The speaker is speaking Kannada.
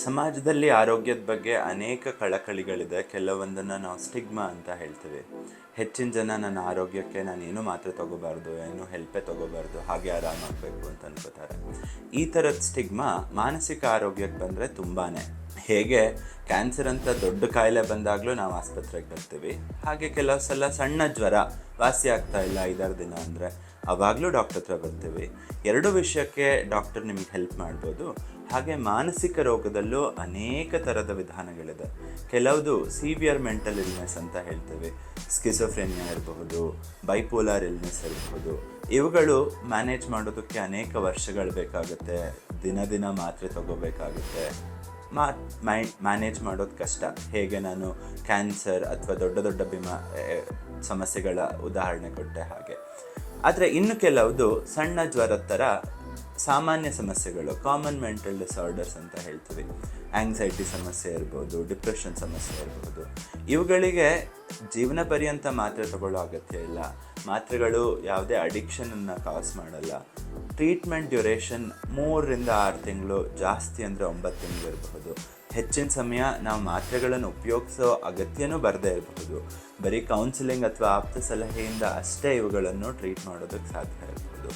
ಸಮಾಜದಲ್ಲಿ ಆರೋಗ್ಯದ ಬಗ್ಗೆ ಅನೇಕ ಕಳಕಳಿಗಳಿದೆ. ಕೆಲವೊಂದನ್ನು ನಾವು ಸ್ಟಿಗ್ಮಾ ಅಂತ ಹೇಳ್ತೀವಿ. ಹೆಚ್ಚಿನ ಜನ ನನ್ನ ಆರೋಗ್ಯಕ್ಕೆ ನಾನು ಏನು ಮಾತ್ರೆ ತೊಗೋಬಾರ್ದು, ಏನು ಹೆಲ್ಪೇ ತೊಗೋಬಾರ್ದು, ಹಾಗೆ ಆರಾಮಾಗಬೇಕು ಅಂತ ಅನ್ಕೋತಾರೆ. ಈ ಥರದ ಸ್ಟಿಗ್ಮಾ ಮಾನಸಿಕ ಆರೋಗ್ಯಕ್ಕೆ ಬಂದರೆ ತುಂಬಾ. ಹೇಗೆ ಕ್ಯಾನ್ಸರ್ ಅಂತ ದೊಡ್ಡ ಕಾಯಿಲೆ ಬಂದಾಗಲೂ ನಾವು ಆಸ್ಪತ್ರೆಗೆ ಬರ್ತೀವಿ, ಹಾಗೆ ಕೆಲವು ಸಲ ಸಣ್ಣ ಜ್ವರ ವಾಸಿ ಆಗ್ತಾ ಇಲ್ಲ 5-6 ದಿನ ಅಂದರೆ ಆವಾಗಲೂ ಡಾಕ್ಟರ್ ಹತ್ರ ಬರ್ತೀವಿ. ಎರಡು ವಿಷಯಕ್ಕೆ ಡಾಕ್ಟರ್ ನಿಮಗೆ ಹೆಲ್ಪ್ ಮಾಡ್ಬೋದು. ಹಾಗೆ ಮಾನಸಿಕ ರೋಗದಲ್ಲೂ ಅನೇಕ ಥರದ ವಿಧಾನಗಳಿದೆ. ಕೆಲವುದು ಸಿವಿಯರ್ ಮೆಂಟಲ್ ಇಲ್ನೆಸ್ ಅಂತ ಹೇಳ್ತೀವಿ. ಸ್ಕಿಸೋಫ್ರೆನಿಯಾ ಇರಬಹುದು, ಬೈಪೋಲಾರ್ ಇಲ್ನೆಸ್ ಇರಬಹುದು. ಇವುಗಳು ಮ್ಯಾನೇಜ್ ಮಾಡೋದಕ್ಕೆ ಅನೇಕ ವರ್ಷಗಳು ಬೇಕಾಗುತ್ತೆ. ದಿನ ಮಾತ್ರೆ ತಗೋಬೇಕಾಗುತ್ತೆ. ಮ್ಯಾನೇಜ್ ಮಾಡೋದು ಕಷ್ಟ. ಹೇಗೆ ನಾನು ಕ್ಯಾನ್ಸರ್ ಅಥವಾ ದೊಡ್ಡ ಸಮಸ್ಯೆಗಳ ಉದಾಹರಣೆ ಕೊಟ್ಟೆ ಹಾಗೆ. ಆದರೆ ಇನ್ನು ಕೆಲವುದು ಸಣ್ಣ ಜ್ವರದ ಥರ ಸಾಮಾನ್ಯ ಸಮಸ್ಯೆಗಳು, ಕಾಮನ್ ಮೆಂಟಲ್ ಡಿಸಾರ್ಡರ್ಸ್ ಅಂತ ಹೇಳ್ತೀವಿ. ಆಂಗ್ಸೈಟಿ ಸಮಸ್ಯೆ ಇರ್ಬೋದು, ಡಿಪ್ರೆಷನ್ ಸಮಸ್ಯೆ ಇರ್ಬೋದು. ಇವುಗಳಿಗೆ ಜೀವನ ಪರ್ಯಂತ ಮಾತ್ರೆ ತಗೊಳ್ಳೋ ಅಗತ್ಯ ಇಲ್ಲ. ಮಾತ್ರೆಗಳು ಯಾವುದೇ ಅಡಿಕ್ಷನನ್ನು ಕಾಸ್ ಮಾಡಲ್ಲ. ಟ್ರೀಟ್ಮೆಂಟ್ ಡ್ಯೂರೇಷನ್ 3-6 ತಿಂಗಳು, ಜಾಸ್ತಿ ಅಂದರೆ 9 ತಿಂಗಳು ಇರಬಹುದು. ಹೆಚ್ಚಿನ ಸಮಯ ನಾವು ಮಾತ್ರೆಗಳನ್ನು ಉಪಯೋಗಿಸೋ ಅಗತ್ಯನೂ ಬರದೇ ಇರಬಹುದು. ಬರೀ ಕೌನ್ಸಿಲಿಂಗ್ ಅಥವಾ ಆಪ್ತ ಸಲಹೆಯಿಂದ ಅಷ್ಟೇ ಇವುಗಳನ್ನು ಟ್ರೀಟ್ ಮಾಡೋದಕ್ಕೆ ಸಾಧ್ಯ ಇರಬಹುದು.